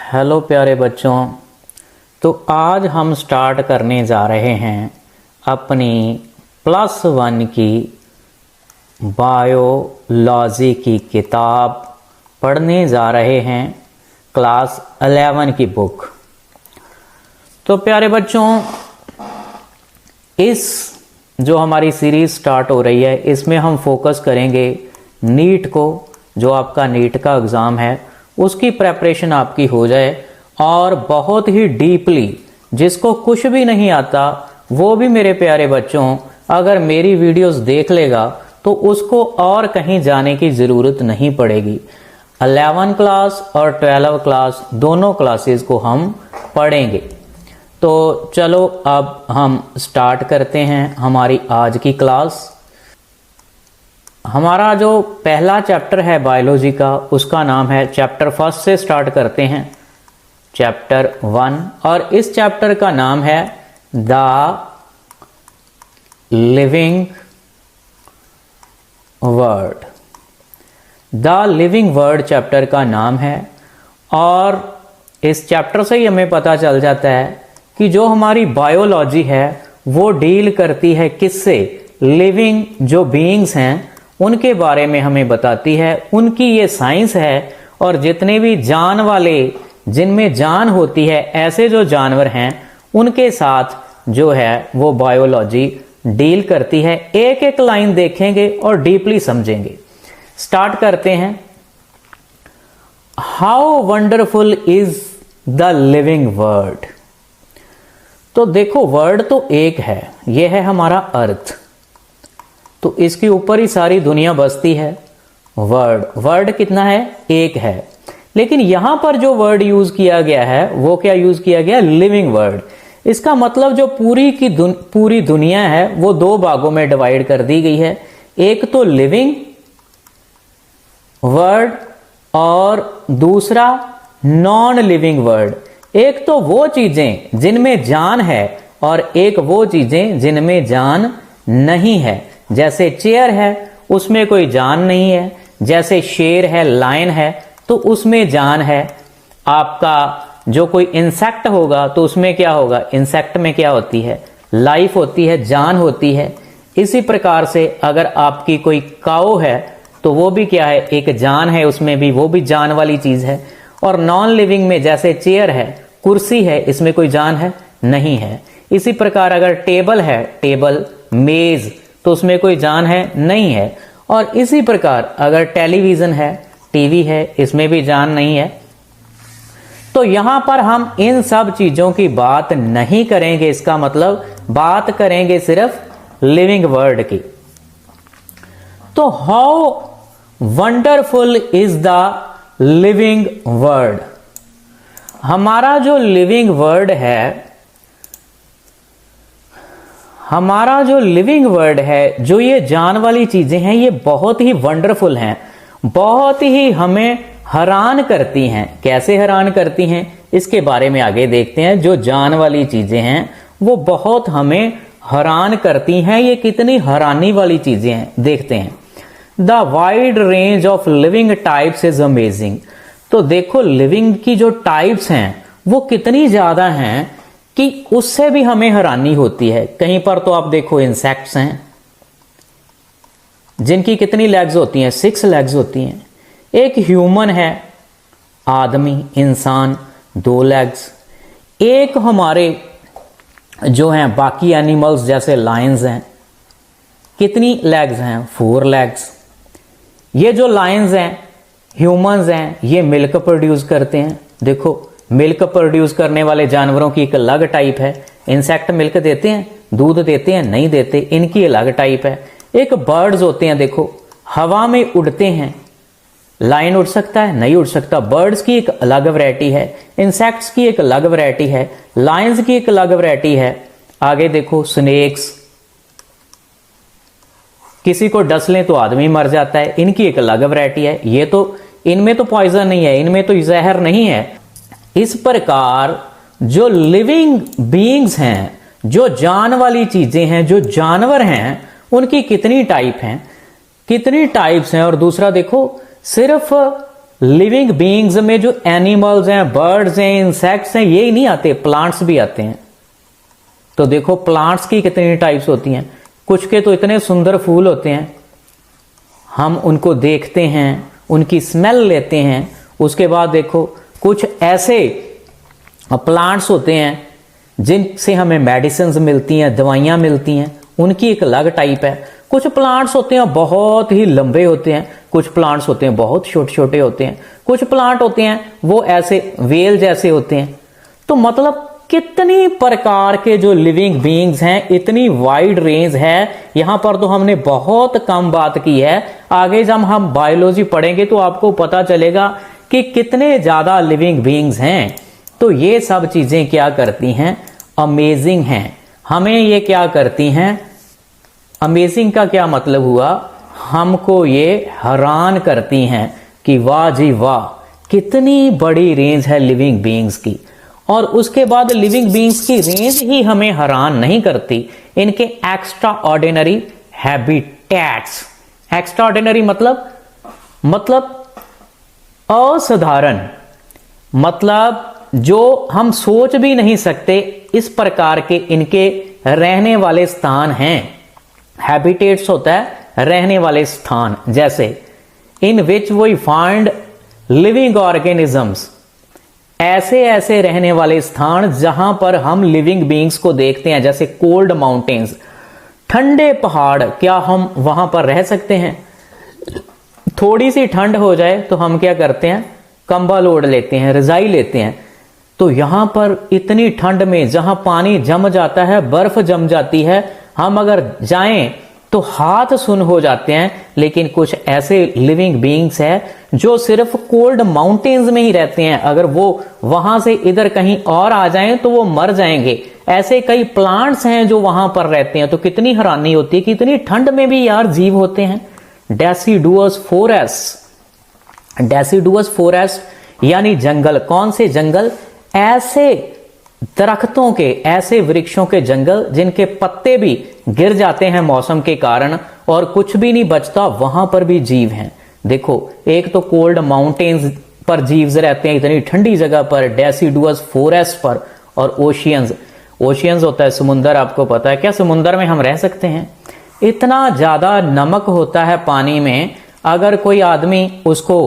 Hello प्यारे बच्चों। तो आज हम स्टार्ट करने जा रहे हैं अपनी +1 की बायोलॉजी की किताब। पढ़ने जा रहे हैं क्लास 11 की बुक। तो प्यारे बच्चों, इस जो हमारी सीरीज स्टार्ट हो रही है इसमें हम फोकस करेंगे नीट को। जो आपका नीट का एग्ज़ाम है उसकी प्रेपरेशन आपकी हो जाए, और बहुत ही डीपली जिसको कुछ भी नहीं आता वो भी मेरे प्यारे बच्चों अगर मेरी वीडियोस देख लेगा तो उसको और कहीं जाने की ज़रूरत नहीं पड़ेगी। 11 क्लास और 12 क्लास दोनों क्लासेस को हम पढ़ेंगे। तो चलो अब हम स्टार्ट करते हैं हमारी आज की क्लास। हमारा जो पहला चैप्टर है बायोलॉजी का उसका नाम है, चैप्टर 1 से स्टार्ट करते हैं, चैप्टर 1। और इस चैप्टर का नाम है the living word. The living word chapter का नाम है। और इस चैप्टर से ही हमें पता चल जाता है कि जो हमारी बायोलॉजी है वो डील करती है किससे, लिविंग जो बीइंग्स हैं उनके बारे में हमें बताती है, उनकी ये साइंस है। और जितने भी जान वाले जिनमें जान होती है ऐसे जो जानवर हैं उनके साथ जो है वो बायोलॉजी डील करती है। एक एक लाइन देखेंगे और डीपली समझेंगे। स्टार्ट करते हैं। How wonderful is the living word. तो देखो, वर्ड तो एक है, यह है हमारा अर्थ। तो इसके ऊपर ही सारी दुनिया बसती है। वर्ड कितना है? एक है। लेकिन यहां पर जो वर्ड यूज किया गया है वो क्या यूज किया गया? Living word. इसका मतलब जो पूरी दुनिया है वो दो भागों में डिवाइड कर दी गई है। एक तो लिविंग वर्ड और दूसरा नॉन लिविंग वर्ड। एक तो वो चीजें जिनमें जान है और एक वो चीजें जिनमें जान नहीं है। जैसे चेयर है उसमें कोई जान नहीं है, जैसे शेर है, लायन है तो उसमें जान है। आपका जो कोई इंसेक्ट होगा तो उसमें क्या होगा? इंसेक्ट में क्या होती है? लाइफ होती है, जान होती है। इसी प्रकार से अगर आपकी कोई काऊ है तो वो भी क्या है? एक जान है उसमें भी, वो भी जान वाली चीज है। और नॉन लिविंग में जैसे चेयर है, कुर्सी है, इसमें कोई जान है? नहीं है। इसी प्रकार अगर टेबल है, टेबल, मेज, तो उसमें कोई जान है? नहीं है। और इसी प्रकार अगर टेलीविजन है, टीवी है, इसमें भी जान नहीं है। तो यहां पर हम इन सब चीजों की बात नहीं करेंगे। इसका मतलब बात करेंगे सिर्फ लिविंग वर्ड की। तो how wonderful is the living word. हमारा जो लिविंग वर्ड है, हमारा जो लिविंग वर्ड है, जो ये जान वाली चीजें हैं, ये बहुत ही वंडरफुल हैं, बहुत ही हमें हैरान करती हैं। कैसे हैरान करती हैं इसके बारे में आगे देखते हैं। जो जान वाली चीजें हैं वो बहुत हमें हैरान करती हैं। ये कितनी हैरानी वाली चीजें हैं देखते हैं। The wide range of living types is amazing. तो देखो, लिविंग की जो टाइप्स हैं वो कितनी ज्यादा हैं कि उससे भी हमें हैरानी होती है। कहीं पर तो आप देखो इंसेक्ट्स हैं जिनकी कितनी लेग्स होती हैं? 6 लेग्स होती हैं। एक ह्यूमन है, आदमी, इंसान, 2 लेग्स। एक हमारे जो हैं बाकी एनिमल्स जैसे लायंस हैं, कितनी लेग्स हैं? 4 लेग्स। ये जो लायंस हैं, ह्यूमंस हैं, ये मिल्क प्रोड्यूस करते हैं। देखो, मिल्क प्रोड्यूस करने वाले जानवरों की एक अलग टाइप है। इंसेक्ट मिल्क देते हैं, दूध देते हैं? नहीं देते, इनकी अलग टाइप है। एक बर्ड्स होते हैं, देखो हवा में उड़ते हैं। लायन उड़ सकता है? नहीं उड़ सकता। बर्ड्स की एक अलग वैरायटी है, इंसेक्ट्स की एक अलग वैरायटी है, लायंस की एक अलग वैरायटी है। आगे देखो, स्नेक्स, किसी को डस लें तो आदमी मर जाता है, इनकी एक अलग वैरायटी है। ये तो इनमें तो पॉइजन नहीं है, इनमें तो जहर नहीं है। इस प्रकार जो लिविंग बीइंग्स हैं, जो जान वाली चीजें हैं, जो जानवर हैं, उनकी कितनी टाइप हैं, कितनी टाइप्स हैं। और दूसरा देखो, सिर्फ लिविंग बीइंग्स में जो एनिमल्स हैं, बर्ड्स हैं, इंसेक्ट्स हैं, ये ही नहीं आते, प्लांट्स भी आते हैं। तो देखो प्लांट्स की कितनी टाइप्स होती हैं। कुछ के तो इतने सुंदर फूल होते हैं, हम उनको देखते हैं, उनकी स्मेल लेते हैं। उसके बाद देखो कुछ ऐसे प्लांट्स होते हैं जिनसे हमें मेडिसिन्स मिलती हैं, दवाइयाँ मिलती हैं, उनकी एक अलग टाइप है। कुछ प्लांट्स होते हैं बहुत ही लंबे होते हैं, कुछ प्लांट्स होते हैं बहुत छोटे छोटे होते हैं, कुछ प्लांट होते हैं वो ऐसे वेल जैसे होते हैं। तो मतलब कितनी प्रकार के जो लिविंग बीइंग्स हैं, इतनी वाइड रेंज है। यहां पर तो हमने बहुत कम बात की है, आगे जब हम बायोलॉजी पढ़ेंगे तो आपको पता चलेगा कि कितने ज्यादा लिविंग बीइंग्स हैं। तो ये सब चीजें क्या करती हैं, अमेजिंग हैं। हमें ये क्या करती हैं, अमेजिंग का क्या मतलब हुआ, हमको ये हैरान करती हैं कि वाह जी वाह, कितनी बड़ी रेंज है लिविंग बीइंग्स की। और उसके बाद लिविंग बीइंग्स की रेंज ही हमें हैरान नहीं करती, इनके extra ordinary habitats. Extra ordinary मतलब असाधारण, मतलब जो हम सोच भी नहीं सकते, इस प्रकार के इनके रहने वाले स्थान हैं। हैबिटेट्स होता है रहने वाले स्थान, जैसे in which we find living organisms, ऐसे ऐसे रहने वाले स्थान जहां पर हम लिविंग बीइंग्स को देखते हैं। जैसे कोल्ड माउंटेन्स, ठंडे पहाड़, क्या हम वहां पर रह सकते हैं? थोड़ी सी ठंड हो जाए तो हम क्या करते हैं, कंबल ओढ़ लेते हैं, रजाई लेते हैं। तो यहां पर इतनी ठंड में जहां पानी जम जाता है, बर्फ जम जाती है, हम अगर जाएं तो हाथ सुन हो जाते हैं। लेकिन कुछ ऐसे लिविंग बीइंग्स हैं जो सिर्फ कोल्ड माउंटेन्स में ही रहते हैं, अगर वो वहां से इधर कहीं और आ जाएं तो वो मर जाएंगे। ऐसे कई प्लांट्स हैं जो वहां पर रहते हैं। तो कितनी हैरानी होती है कि इतनी ठंड में भी यार जीव होते हैं। डेसिडुअस फॉरेस्ट, डेसिडुअस फॉरेस्ट यानी जंगल। कौन से जंगल? ऐसे दरख्तों के, ऐसे वृक्षों के जंगल जिनके पत्ते भी गिर जाते हैं मौसम के कारण और कुछ भी नहीं बचता, वहां पर भी जीव हैं। देखो एक तो कोल्ड माउंटेन्स पर जीव रहते हैं इतनी ठंडी जगह पर, डेसिडुअस फॉरेस्ट पर, और ओशियंस, ओशियंस होता है समुंदर। आपको पता है क्या समुंदर में हम रह सकते हैं? इतना ज्यादा नमक होता है पानी में, अगर कोई आदमी उसको,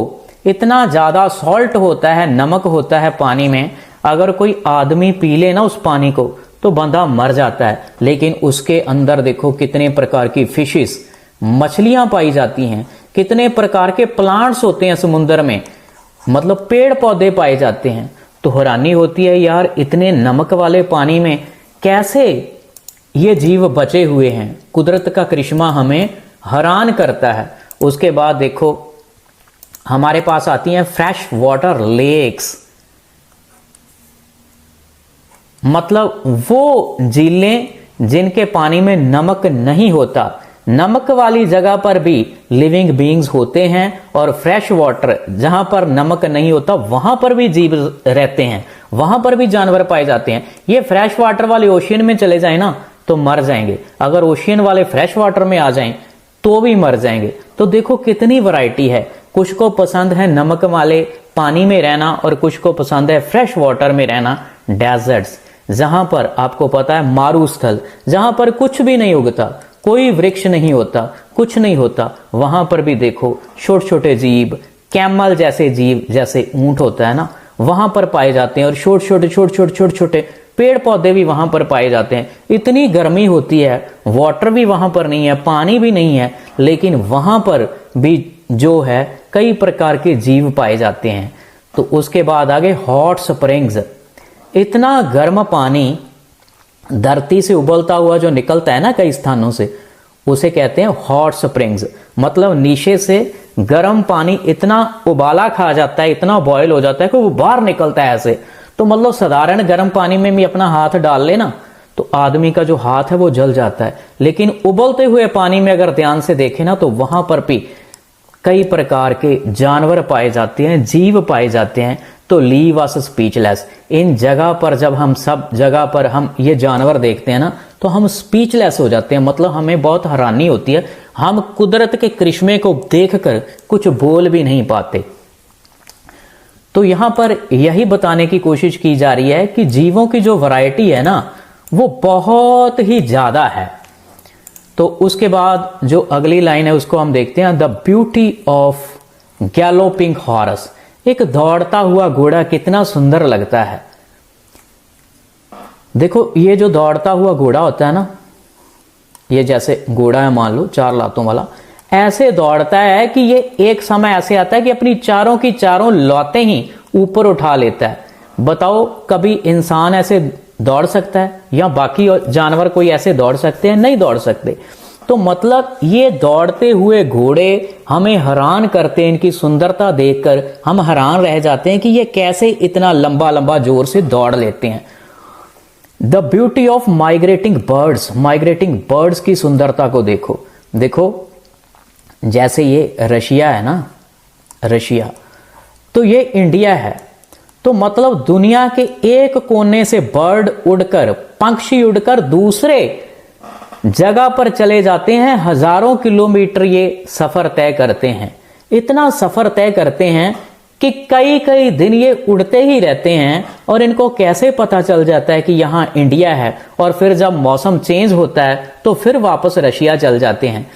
इतना ज्यादा सॉल्ट होता है, नमक होता है पानी में, अगर कोई आदमी पी ले ना उस पानी को तो बंदा मर जाता है। लेकिन उसके अंदर देखो कितने प्रकार की फिशेस, मछलियां पाई जाती हैं, कितने प्रकार के प्लांट्स होते हैं समुद्र में, मतलब पेड़ पौधे पाए जाते हैं। तो हैरानी होती है यार, इतने नमक वाले पानी में कैसे ये जीव बचे हुए हैं। कुदरत का करिश्मा हमें हैरान करता है। उसके बाद देखो हमारे पास आती हैं फ्रेश वाटर लेक्स, मतलब वो झीलें जिनके पानी में नमक नहीं होता। नमक वाली जगह पर भी लिविंग बीइंग्स होते हैं, और फ्रेश वाटर जहां पर नमक नहीं होता वहां पर भी जीव रहते हैं, वहां पर भी जानवर पाए जाते हैं। ये फ्रेश वाटर वाले ओशियन में चले जाए ना तो मर जाएंगे, अगर ओशियन वाले फ्रेश वाटर में आ जाएं तो भी मर जाएंगे। तो देखो कितनी वैरायटी है। कुछ को पसंद है नमक वाले पानी में रहना और कुछ को पसंद है फ्रेश वाटर में रहना। डेजर्ट्स, जहां पर आपको पता है मारुस्थल, जहां पर कुछ भी नहीं उगता, कोई वृक्ष नहीं होता, कुछ नहीं होता, वहां पर भी देखो छोटे छोटे जीव, कैमल जैसे जीव, जैसे ऊंट होता है ना, वहां पर पाए जाते हैं। और छोटे छोटे पेड़ पौधे भी वहां पर पाए जाते हैं। इतनी गर्मी होती है, वाटर भी वहां पर नहीं है, पानी भी नहीं है, लेकिन वहां पर भी जो है कई प्रकार के जीव पाए जाते हैं। तो उसके बाद आगे हॉट स्प्रिंग्स, इतना गर्म पानी धरती से उबलता हुआ जो निकलता है ना कई स्थानों से, उसे कहते हैं हॉट स्प्रिंग्स। मतलब नीचे से गर्म पानी इतना उबाला खा जाता है, इतना बॉयल हो जाता है कि वो बाहर निकलता है ऐसे। तो मतलब साधारण गर्म पानी में भी अपना हाथ डाल लेना तो आदमी का जो हाथ है वो जल जाता है। लेकिन उबलते हुए पानी में अगर ध्यान से देखें ना तो वहां पर भी कई प्रकार के जानवर पाए जाते हैं, जीव पाए जाते हैं। तो लीव अस स्पीचलेस, इन जगह पर जब हम सब जगह पर हम ये जानवर देखते हैं ना तो हम स्पीचलेस हो जाते हैं। मतलब हमें बहुत हैरानी होती है, हम कुदरत के करिश्मे को देखकर कुछ बोल भी नहीं पाते। तो यहां पर यही बताने की कोशिश की जा रही है कि जीवों की जो वैरायटी है ना वो बहुत ही ज्यादा है। तो उसके बाद जो अगली लाइन है उसको हम देखते हैं, the beauty of galloping horse. एक दौड़ता हुआ घोड़ा कितना सुंदर लगता है। देखो ये जो दौड़ता हुआ घोड़ा होता है ना, ये जैसे घोड़ा है मान लो 4 लातों वाला, ऐसे दौड़ता है कि ये एक समय ऐसे आता है कि अपनी चारों की चारों लातें ही ऊपर उठा लेता है। बताओ कभी इंसान ऐसे दौड़ सकता है या बाकी जानवर कोई ऐसे दौड़ सकते हैं? नहीं दौड़ सकते। तो मतलब ये दौड़ते हुए घोड़े हमें हैरान करते हैं, इनकी सुंदरता देखकर हम हैरान रह जाते हैं कि ये कैसे इतना लंबा लंबा जोर से दौड़ लेते हैं। The beauty of migrating birds, migrating birds की सुंदरता को देखो। देखो जैसे ये रशिया है ना, रशिया, तो ये इंडिया है, तो मतलब दुनिया के एक कोने से बर्ड उड़कर, पंक्षी उड़कर दूसरे जगह पर चले जाते हैं। हजारों किलोमीटर ये सफर तय करते हैं। इतना सफर तय करते हैं कि कई कई दिन ये उड़ते ही रहते हैं। और इनको कैसे पता चल जाता है कि यहां इंडिया है, और फिर जब मौसम चेंज होता है तो फिर वापस रशिया चल जाते हैं।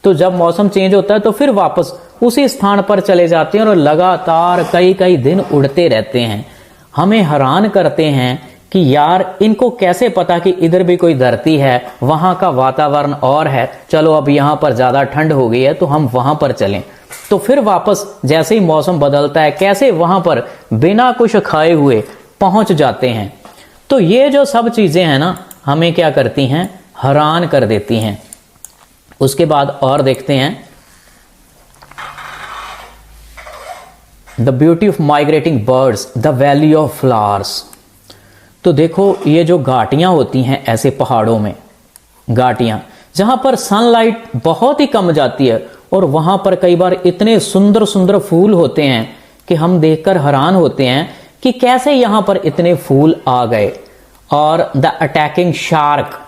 तो जब मौसम चेंज होता है तो फिर वापस उसी स्थान पर चले जाते हैं और लगातार कई कई दिन उड़ते रहते हैं। हमें हैरान करते हैं कि यार इनको कैसे पता कि इधर भी कोई धरती है, वहां का वातावरण और है, चलो अब यहां पर ज्यादा ठंड हो गई है तो हम वहां पर चलें। तो फिर वापस जैसे ही मौसम बदलता है कैसे वहां पर बिना कुछ खाए हुए पहुंच जाते हैं। तो ये जो सब चीजें हैं ना हमें क्या करती हैं, हैरान कर देती हैं। उसके बाद और देखते हैं, the beauty of migrating birds, the valley of flowers. तो देखो ये जो घाटियां होती हैं ऐसे पहाड़ों में, घाटियां जहां पर सनलाइट बहुत ही कम जाती है, और वहां पर कई बार इतने सुंदर सुंदर फूल होते हैं कि हम देखकर हैरान होते हैं कि कैसे यहां पर इतने फूल आ गए। और द अटैकिंग शार्क,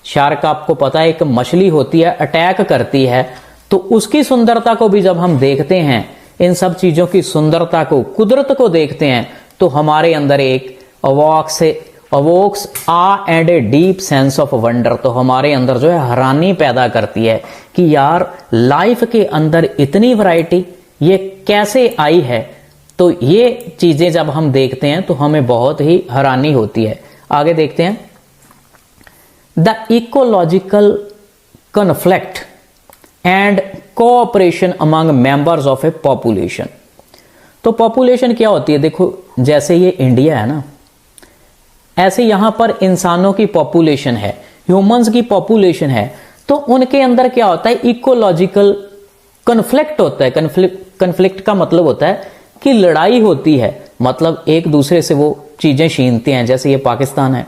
शार्क आपको पता है एक मछली होती है, अटैक करती है। तो उसकी सुंदरता को भी जब हम देखते हैं, इन सब चीजों की सुंदरता को, कुदरत को देखते हैं, तो हमारे अंदर एक अवोक्स आ and a deep sense of wonder, तो हमारे अंदर जो है हैरानी पैदा करती है कि यार लाइफ के अंदर इतनी वैरायटी ये कैसे आई है। तो ये चीजें जब हम देखते हैं तो हमें बहुत ही हैरानी होती है। आगे देखते हैं, the ecological conflict and cooperation among members of A population. तो पॉपुलेशन क्या होती है, देखो जैसे ये इंडिया है ना, ऐसे यहां पर इंसानों की पॉपुलेशन है, ह्यूमंस की पॉपुलेशन है। तो उनके अंदर क्या होता है, इकोलॉजिकल कन्फ्लिक्ट होता है। कन्फ्लिक्ट का मतलब होता है कि लड़ाई होती है, मतलब एक दूसरे से वो चीजें छीनते हैं। जैसे ये पाकिस्तान है,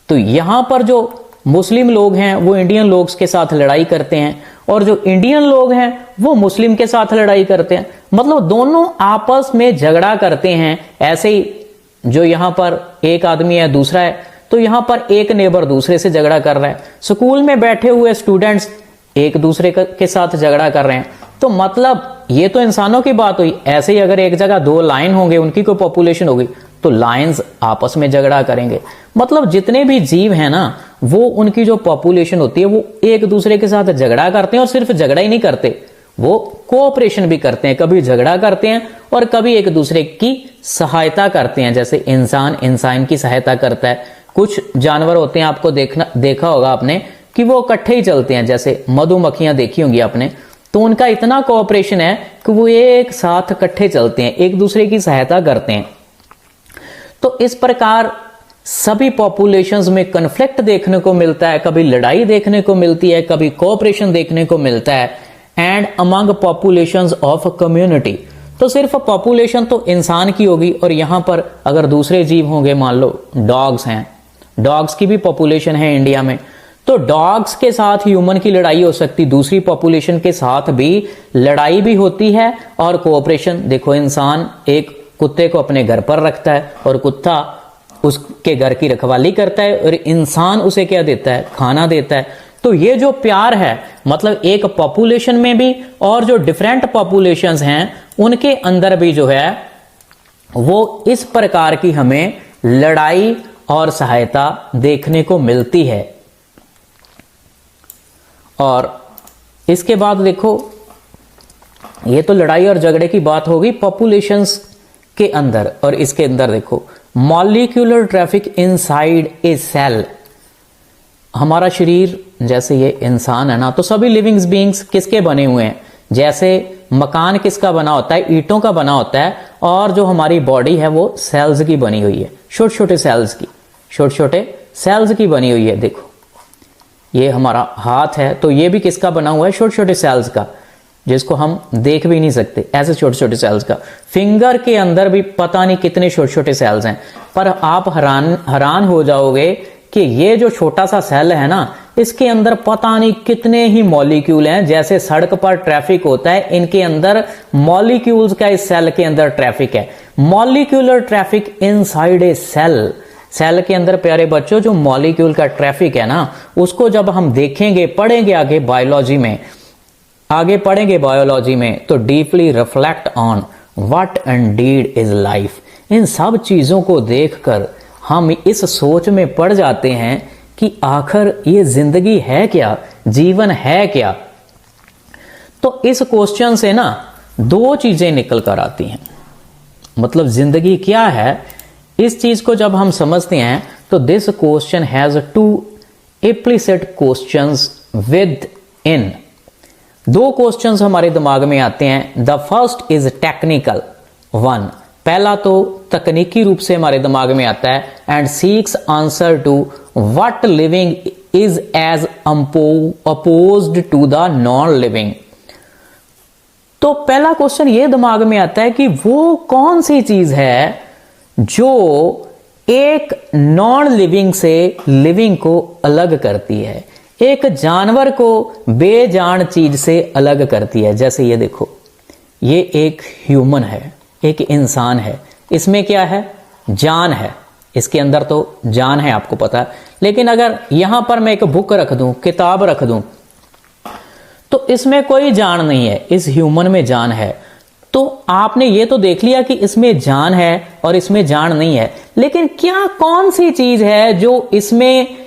तो यहां पर जो मुस्लिम लोग हैं वो इंडियन लोग के साथ लड़ाई करते हैं, और जो इंडियन लोग हैं वो मुस्लिम के साथ लड़ाई करते हैं। मतलब दोनों आपस में झगड़ा करते हैं। ऐसे ही जो यहां पर एक आदमी है, दूसरा है, तो यहां पर एक नेबर दूसरे से झगड़ा कर रहा है। स्कूल में बैठे हुए स्टूडेंट्स एक दूसरे के साथ झगड़ा कर रहे हैं। तो मतलब ये तो इंसानों की बात हुई। ऐसे ही अगर एक जगह 2 लायन होंगे, उनकी कोई पॉपुलेशन होगी, तो लायंस आपस में झगड़ा करेंगे। मतलब जितने भी जीव हैं ना, वो उनकी जो पॉपुलेशन होती है वो एक दूसरे के साथ झगड़ा करते हैं। और सिर्फ झगड़ा ही नहीं करते, वो कोऑपरेशन भी करते हैं। कभी झगड़ा करते हैं और कभी एक दूसरे की सहायता करते हैं। जैसे इंसान इंसान की सहायता करता है। कुछ जानवर होते हैं, आपको देखा होगा आपने कि वो इकट्ठे ही चलते हैं। जैसे मधुमक्खियां देखी होंगी आपने, तो उनका इतना कोऑपरेशन है कि वो एक साथ इकट्ठे चलते हैं, एक दूसरे की सहायता करते हैं। तो इस प्रकार सभी पॉपुलेशंस में कन्फ्लिक्ट देखने को मिलता है, कभी लड़ाई देखने को मिलती है, कभी कोऑपरेशन देखने को मिलता है। And among populations of community, तो सिर्फ पॉपुलेशन तो इंसान की होगी, और यहां पर अगर दूसरे जीव होंगे, मान लो डॉग्स हैं, डॉग्स की भी पॉपुलेशन है इंडिया में, तो डॉग्स के साथ ह्यूमन की लड़ाई हो सकती, दूसरी पॉपुलेशन के साथ भी लड़ाई भी होती है और कोऑपरेशन। देखो इंसान एक कुत्ते को अपने घर पर रखता है और कुत्ता उसके घर की रखवाली करता है, और इंसान उसे क्या देता है, खाना देता है। तो ये जो प्यार है, मतलब एक पॉपुलेशन में भी और जो डिफरेंट पॉपुलेशंस हैं उनके अंदर भी जो है वो इस प्रकार की हमें लड़ाई और सहायता देखने को मिलती है। और इसके बाद देखो, ये तो लड़ाई और झगड़े की बात होगी पॉपुलेशंस के अंदर, और इसके अंदर देखो molecular traffic inside a cell. हमारा शरीर, जैसे ये इंसान है ना, तो सभी लिविंग बीइंग्स किसके बने हुए हैं? जैसे मकान किसका बना होता है? ईंटों का बना होता है। और जो हमारी बॉडी है वो सेल्स की बनी हुई है, छोटे छोटे सेल्स की, छोटे छोटे सेल्स की बनी हुई है। देखो ये हमारा हाथ है, तो ये भी किसका बना हुआ है? छोटे छोटे सेल्स का, जिसको हम देख भी नहीं सकते, ऐसे छोटे छोटे सेल्स का। फिंगर के अंदर भी पता नहीं कितने छोटे छोटे सेल्स हैं, पर आप हैरान हो जाओगे कि ये जो छोटा सा सेल है ना, इसके अंदर पता नहीं कितने ही मॉलिक्यूल हैं। जैसे सड़क पर ट्रैफिक होता है, इनके अंदर मॉलिक्यूल्स का इस सेल के अंदर ट्रैफिक है। Molecular traffic inside a cell. Cell के अंदर प्यारे बच्चों जो मॉलिक्यूल का ट्रैफिक है ना, उसको जब हम देखेंगे, पढ़ेंगे आगे बायोलॉजी में, तो deeply reflect on what indeed is life. इन सब चीजों को देखकर हम इस सोच में पड़ जाते हैं कि आखिर ये जिंदगी है क्या, जीवन है क्या। तो इस क्वेश्चन से ना दो चीजें निकल कर आती हैं। मतलब जिंदगी क्या है, इस चीज को जब हम समझते हैं तो this question has two implicit questions within. दो क्वेश्चंस हमारे दिमाग में आते हैं। The first is technical one, पहला तो तकनीकी रूप से हमारे दिमाग में आता है, and seeks answer to what living is as opposed to the non living. तो पहला क्वेश्चन ये दिमाग में आता है कि वो कौन सी चीज है जो एक नॉन लिविंग से लिविंग को अलग करती है, एक जानवर को बेजान चीज से अलग करती है। जैसे ये देखो, ये एक ह्यूमन है, एक इंसान है, इसमें क्या है? जान है, इसके अंदर तो जान है, आपको पता है। लेकिन अगर यहां पर मैं एक बुक रख दूं, किताब रख दूं, तो इसमें कोई जान नहीं है, इस ह्यूमन में जान है। तो आपने ये तो देख लिया कि इसमें जान है और इसमें जान नहीं है, लेकिन क्या कौन सी चीज है जो इसमें,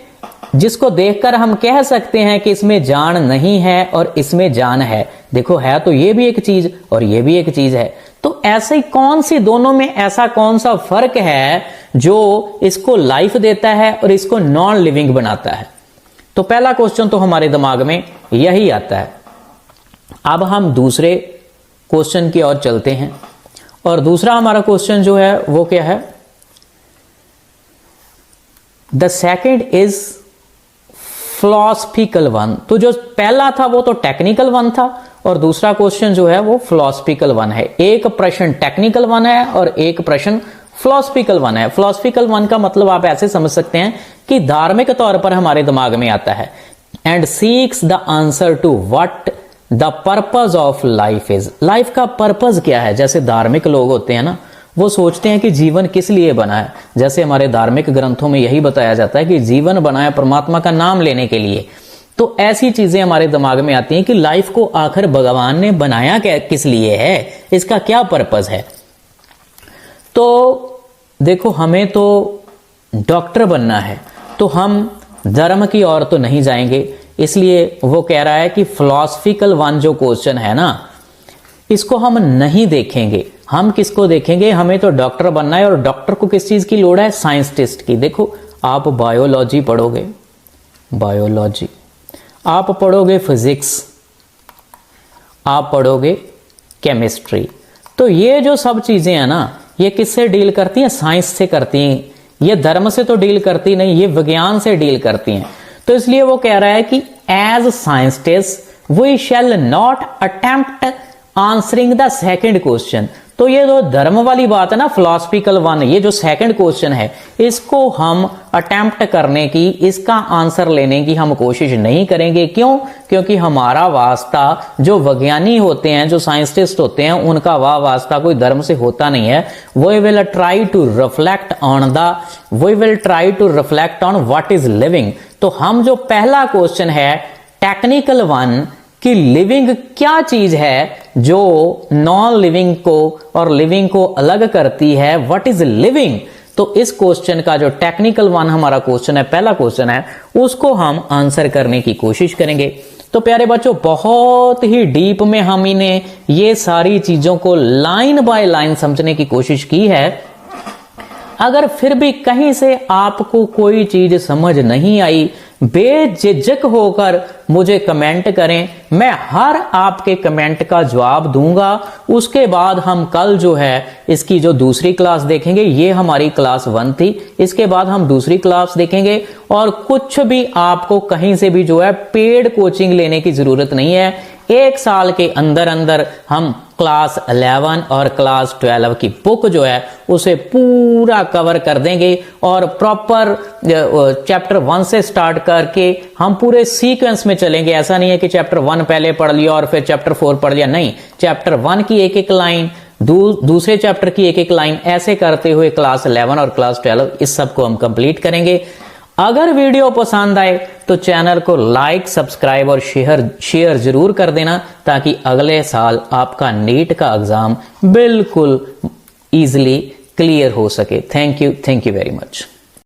जिसको देखकर हम कह सकते हैं कि इसमें जान नहीं है और इसमें जान है? देखो है तो ये भी एक चीज और ये भी एक चीज है। तो ऐसे ही कौन सी, दोनों में ऐसा कौन सा फर्क है जो इसको लाइफ देता है और इसको नॉन लिविंग बनाता है? तो पहला क्वेश्चन तो हमारे दिमाग में यही आता है। अब हम दूसरे क्वेश्चन की ओर चलते हैं, और दूसरा हमारा क्वेश्चन जो है वो क्या है? The second is philosophical one. तो जो पहला था वो तो टेक्निकल वन था, और दूसरा क्वेश्चन जो है वो फिलॉसफिकल वन है। एक प्रश्न टेक्निकल वन है और एक प्रश्न फिलॉसफिकल वन है। फिलॉसफिकल वन का मतलब आप ऐसे समझ सकते हैं कि धार्मिक तौर पर हमारे दिमाग में आता है, and seeks the answer to what the purpose of life is. Life का पर्पज क्या है? जैसे धार्मिक लोग होते हैं ना, वो सोचते हैं कि जीवन किस लिए बना है। जैसे हमारे धार्मिक ग्रंथों में यही बताया जाता है कि जीवन बना है परमात्मा का नाम लेने के लिए। तो ऐसी चीजें हमारे दिमाग में आती हैं कि लाइफ को आखिर भगवान ने बनाया किस लिए है, इसका क्या पर्पज है। तो देखो, हमें तो डॉक्टर बनना है, तो हम धर्म की ओर तो नहीं जाएंगे, इसलिए वो कह रहा है कि फिलॉसफिकल वन जो क्वेश्चन है ना, इसको हम नहीं देखेंगे। हम किसको देखेंगे? हमें तो डॉक्टर बनना है, और डॉक्टर को किस चीज की लोड़ है? साइंटिस्ट की। देखो, आप बायोलॉजी पढ़ोगे, बायोलॉजी, आप पढ़ोगे फिजिक्स, आप पढ़ोगे केमिस्ट्री, तो ये जो सब चीजें हैं ना, ये किससे डील करती हैं? साइंस से करती हैं। ये धर्म से तो डील करती नहीं, ये विज्ञान से डील करती हैं। तो इसलिए वो कह रहा है कि as scientist we shall not attempt answering the second question. तो ये जो धर्म वाली बात है ना, फिलॉसफिकल वन, ये जो सेकंड क्वेश्चन है, इसको हम अटेम्प्ट करने की, इसका आंसर लेने की हम कोशिश नहीं करेंगे। क्यों? क्योंकि हमारा वास्ता, जो वैज्ञानिक होते हैं, जो साइंटिस्ट होते हैं, उनका वास्ता कोई धर्म से होता नहीं है। We will try to reflect on what is living. तो हम जो पहला क्वेश्चन है टेक्निकल वन, कि लिविंग क्या चीज है जो नॉन लिविंग को और लिविंग को अलग करती है, व्हाट इज लिविंग। तो इस क्वेश्चन का जो टेक्निकल वन हमारा क्वेश्चन है, पहला क्वेश्चन है, उसको हम आंसर करने की कोशिश करेंगे। तो प्यारे बच्चों, बहुत ही डीप में हम इन्हें ये सारी चीजों को लाइन बाय लाइन समझने की कोशिश की है। अगर फिर भी कहीं से आपको कोई चीज समझ नहीं आई, बेझिझक होकर मुझे कमेंट करें, मैं हर आपके कमेंट का जवाब दूंगा। उसके बाद हम कल जो है इसकी जो दूसरी क्लास देखेंगे, ये हमारी क्लास 1 थी, इसके बाद हम दूसरी क्लास देखेंगे। और कुछ भी आपको कहीं से भी जो है पेड कोचिंग लेने की जरूरत नहीं है। 1 साल के अंदर अंदर हम क्लास 11 और क्लास 12 की बुक जो है उसे पूरा कवर कर देंगे और प्रॉपर चैप्टर 1 से स्टार्ट करके हम पूरे सीक्वेंस में चलेंगे। ऐसा नहीं है कि चैप्टर 1 पहले पढ़ लिया और फिर चैप्टर 4 पढ़ लिया, नहीं, चैप्टर 1 की एक एक लाइन, दूसरे चैप्टर की एक एक लाइन, ऐसे करते हुए क्लास 11 और क्लास 12 इस सब को हम कंप्लीट करेंगे। अगर वीडियो पसंद आए तो चैनल को लाइक, सब्सक्राइब और शेयर जरूर कर देना, ताकि अगले साल आपका नीट का एग्जाम बिल्कुल इजीली क्लियर हो सके। Thank you very much.